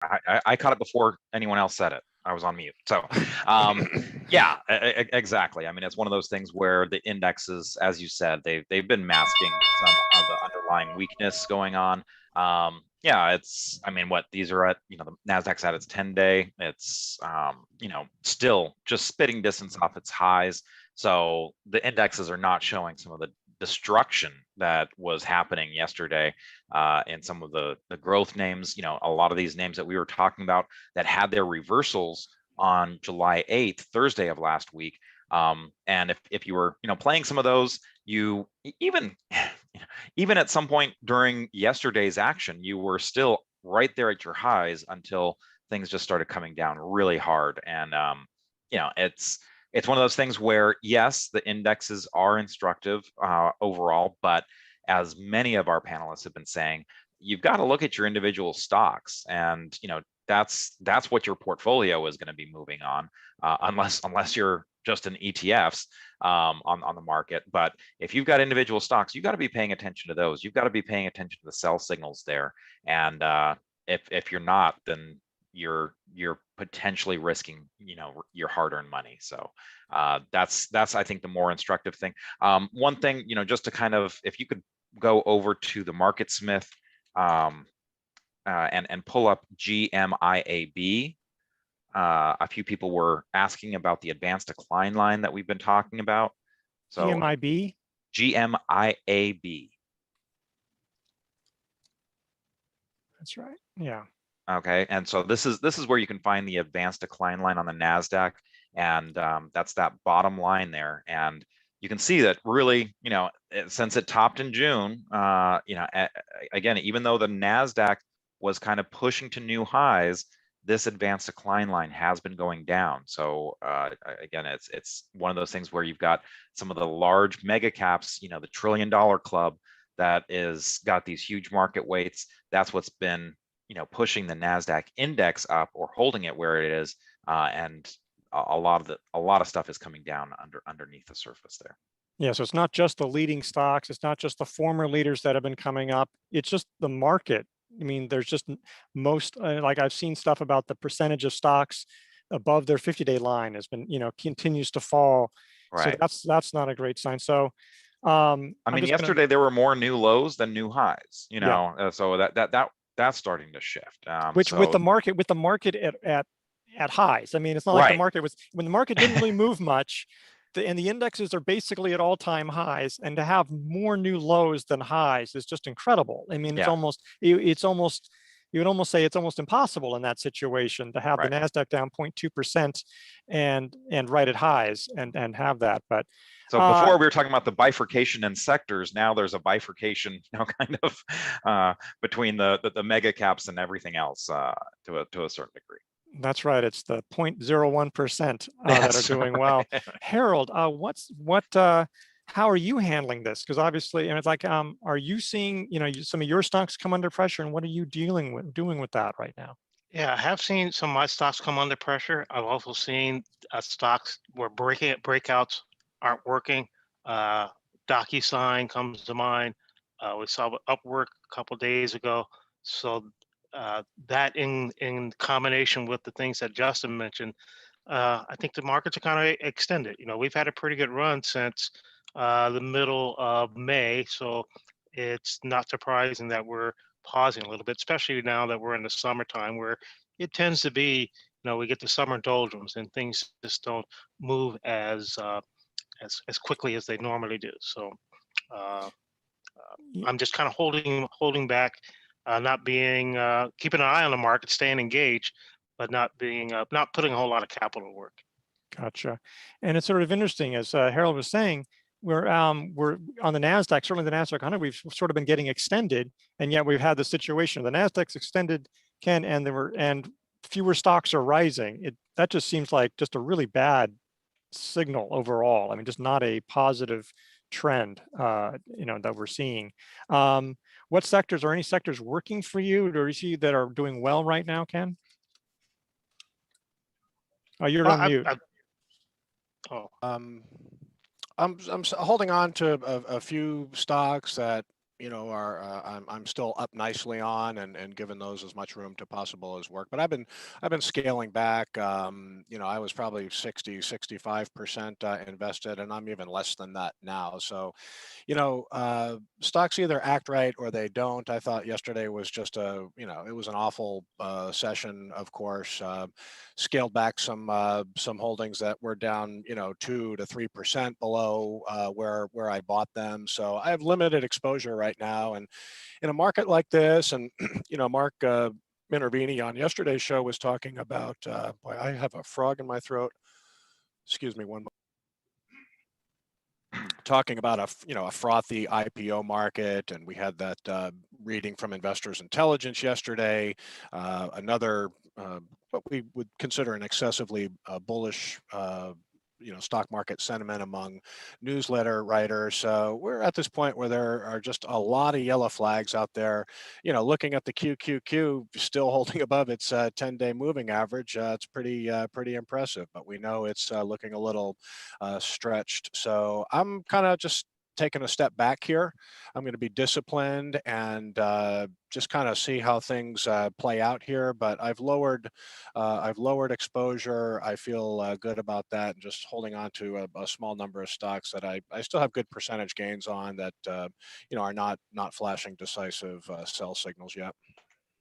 I caught it before anyone else said it. I was on mute. So, yeah, exactly. I mean, it's one of those things where the indexes, as you said, they've been masking some of the underlying weakness going on. Yeah, I mean, what these are at, the Nasdaq's at its 10-day. It's, still just spitting distance off its highs. So the indexes are not showing some of the destruction that was happening yesterday in some of the growth names. A lot of these names that we were talking about that had their reversals on July 8th, Thursday of last week. And if you were, playing some of those, you even at some point during yesterday's action, you were still right there at your highs until things just started coming down really hard. And it's one of those things where, yes, the indexes are instructive overall, but as many of our panelists have been saying, you've got to look at your individual stocks, and that's what your portfolio is going to be moving on, unless you're just in ETFs on the market. But if you've got individual stocks, you've got to be paying attention to those. You've got to be paying attention to the sell signals there, and if you're not, then you're potentially risking your hard-earned money. So that's I think the more instructive thing. One thing, just to kind of, if you could go over to the MarketSmith and pull up GMIAB. A few people were asking about the advanced decline line that we've been talking about. So GMIB? GMIAB. That's right. Yeah. Okay, and so this is where you can find the advanced decline line on the Nasdaq, and that's that bottom line there. And you can see that really, since it topped in June, again, even though the Nasdaq was kind of pushing to new highs, this advanced decline line has been going down. So again, it's one of those things where you've got some of the large mega caps, the $1 trillion club that is got these huge market weights. That's what's been pushing the Nasdaq index up or holding it where it is, and a lot of stuff is coming down underneath the surface there. Yeah, so it's not just the leading stocks, it's not just the former leaders that have been coming up, it's just the market. I mean, there's just most, like I've seen stuff about the percentage of stocks above their 50-day line has been, continues to fall. Right. So that's not a great sign. So I mean, yesterday there were more new lows than new highs, so that's starting to shift. Which with the market at highs. I mean, it's not like the market was, when the market didn't really move much, and the indexes are basically at all-time highs, and to have more new lows than highs is just incredible. I mean, you would almost say it's almost impossible in that situation to have the Nasdaq down 0.2% and right at highs and have that. But so before we were talking about the bifurcation in sectors. Now there's a bifurcation, kind of between the mega caps and everything else to a certain degree. That's right. It's the 0.01% that are doing well. Harold, how are you handling this? Because obviously, and it's like, are you seeing, some of your stocks come under pressure, and what are you doing with that right now? Yeah, I have seen some of my stocks come under pressure. I've also seen stocks where breakouts aren't working. DocuSign comes to mind. We saw Upwork a couple of days ago. So that in combination with the things that Justin mentioned, I think the markets are kind of extended. We've had a pretty good run since the middle of May, so it's not surprising that we're pausing a little bit, especially now that we're in the summertime, where it tends to be, we get the summer doldrums and things just don't move as quickly as they normally do. So I'm just kind of holding back. Not being keeping an eye on the market, staying engaged, but not putting a whole lot of capital to work. Gotcha. And it's sort of interesting, as Harold was saying, we're on the Nasdaq, certainly the Nasdaq 100, we've sort of been getting extended, and yet we've had the situation the Nasdaq's extended, Ken, and fewer stocks are rising. That just seems like just a really bad signal overall. I mean, just not a positive trend, that we're seeing. What sectors, or any sectors working for you, or you see that are doing well right now, Ken? Oh, you're on mute. I'm holding on to a few stocks that I'm still up nicely on, and given those as much room to possible as work. But I've been scaling back. I was probably 65% invested, and I'm even less than that now. So, stocks either act right or they don't. I thought yesterday was just it was an awful session, of course. Scaled back some holdings that were down, 2 to 3% below where I bought them. So I have limited exposure right now. And in a market like this, and, Mark Minervini on yesterday's show was talking about, boy, I have a frog in my throat. Excuse me one moment. Talking about a frothy IPO market, and we had that reading from Investors Intelligence yesterday. Another what we would consider an excessively bullish stock market sentiment among newsletter writers. So we're at this point where there are just a lot of yellow flags out there. Looking at the QQQ still holding above its 10-day moving average, it's pretty impressive. But we know it's looking a little stretched. So I'm kind of just taking a step back here. I'm going to be disciplined and just kind of see how things play out here. But I've lowered exposure. I feel good about that, and just holding on to a small number of stocks that I still have good percentage gains on that are not flashing decisive sell signals yet.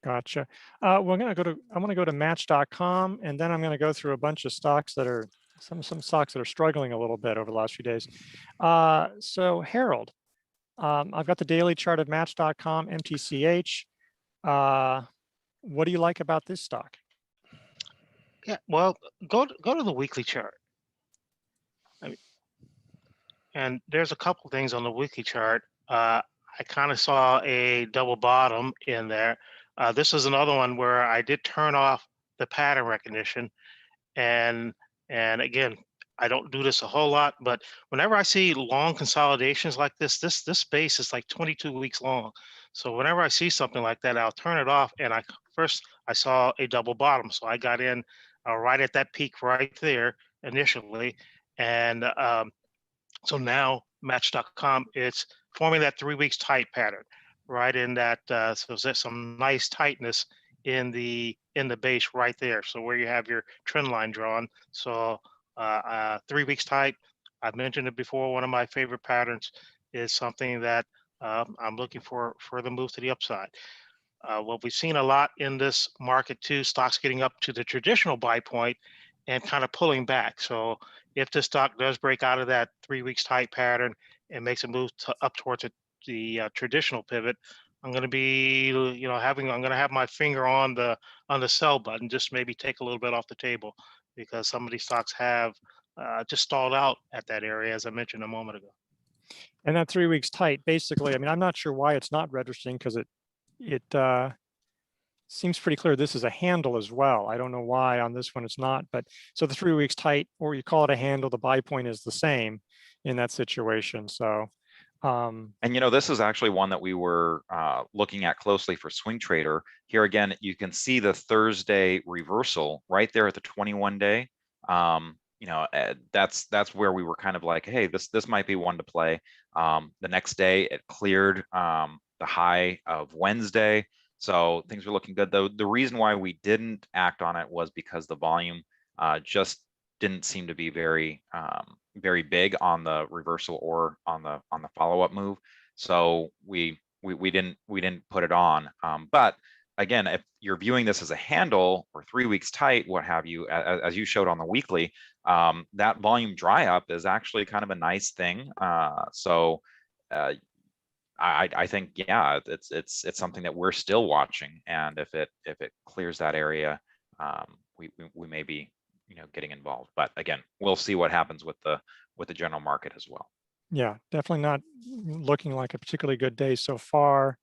Gotcha. I want to go to Match.com, and then I'm going to go through a bunch of stocks that are some stocks that are struggling a little bit over the last few days. So Harold, I've got the daily chart of Match.com, MTCH. What do you like about this stock? Yeah, well, go to the weekly chart. And there's a couple things on the weekly chart. I kind of saw a double bottom in there. This is another one where I did turn off the pattern recognition, and again, I don't do this a whole lot, but whenever I see long consolidations like this space is like 22 weeks long. So whenever I see something like that, I'll turn it off. And I saw a double bottom, so I got in right at that peak right there initially, and so now Match.com, it's forming that 3 weeks tight pattern, right in that. So there's some nice tightness in the base right there. So where you have your trend line drawn. So 3 weeks tight. I've mentioned it before. One of my favorite patterns is something that I'm looking for further move to the upside. What we've seen a lot in this market too, stocks getting up to the traditional buy point and kind of pulling back. So if the stock does break out of that 3 weeks tight pattern and makes a move up towards the traditional pivot, I'm going to be, I'm going to have my finger on the sell button, just maybe take a little bit off the table, because some of these stocks have just stalled out at that area, as I mentioned a moment ago. And that 3 weeks tight, basically, I mean, I'm not sure why it's not registering, because it seems pretty clear this is a handle as well. I don't know why on this one it's not, but so the 3 weeks tight, or you call it a handle, the buy point is the same in that situation. So, and this is actually one that we were looking at closely for swing trader. Here again, you can see the Thursday reversal right there at the 21-day. That's where we were kind of like, hey, this might be one to play. The next day it cleared the high of Wednesday. So things were looking good, though. The reason why we didn't act on it was because the volume just didn't seem to be very big on the reversal or on the follow-up move. So we didn't put it on. But again, if you're viewing this as a handle or 3 weeks tight, what have you, as you showed on the weekly, that volume dry up is actually kind of a nice thing. I think, yeah, it's something that we're still watching, and if it clears that area, we may be getting involved. But again, we'll see what happens with the general market as well. Yeah, definitely not looking like a particularly good day so far.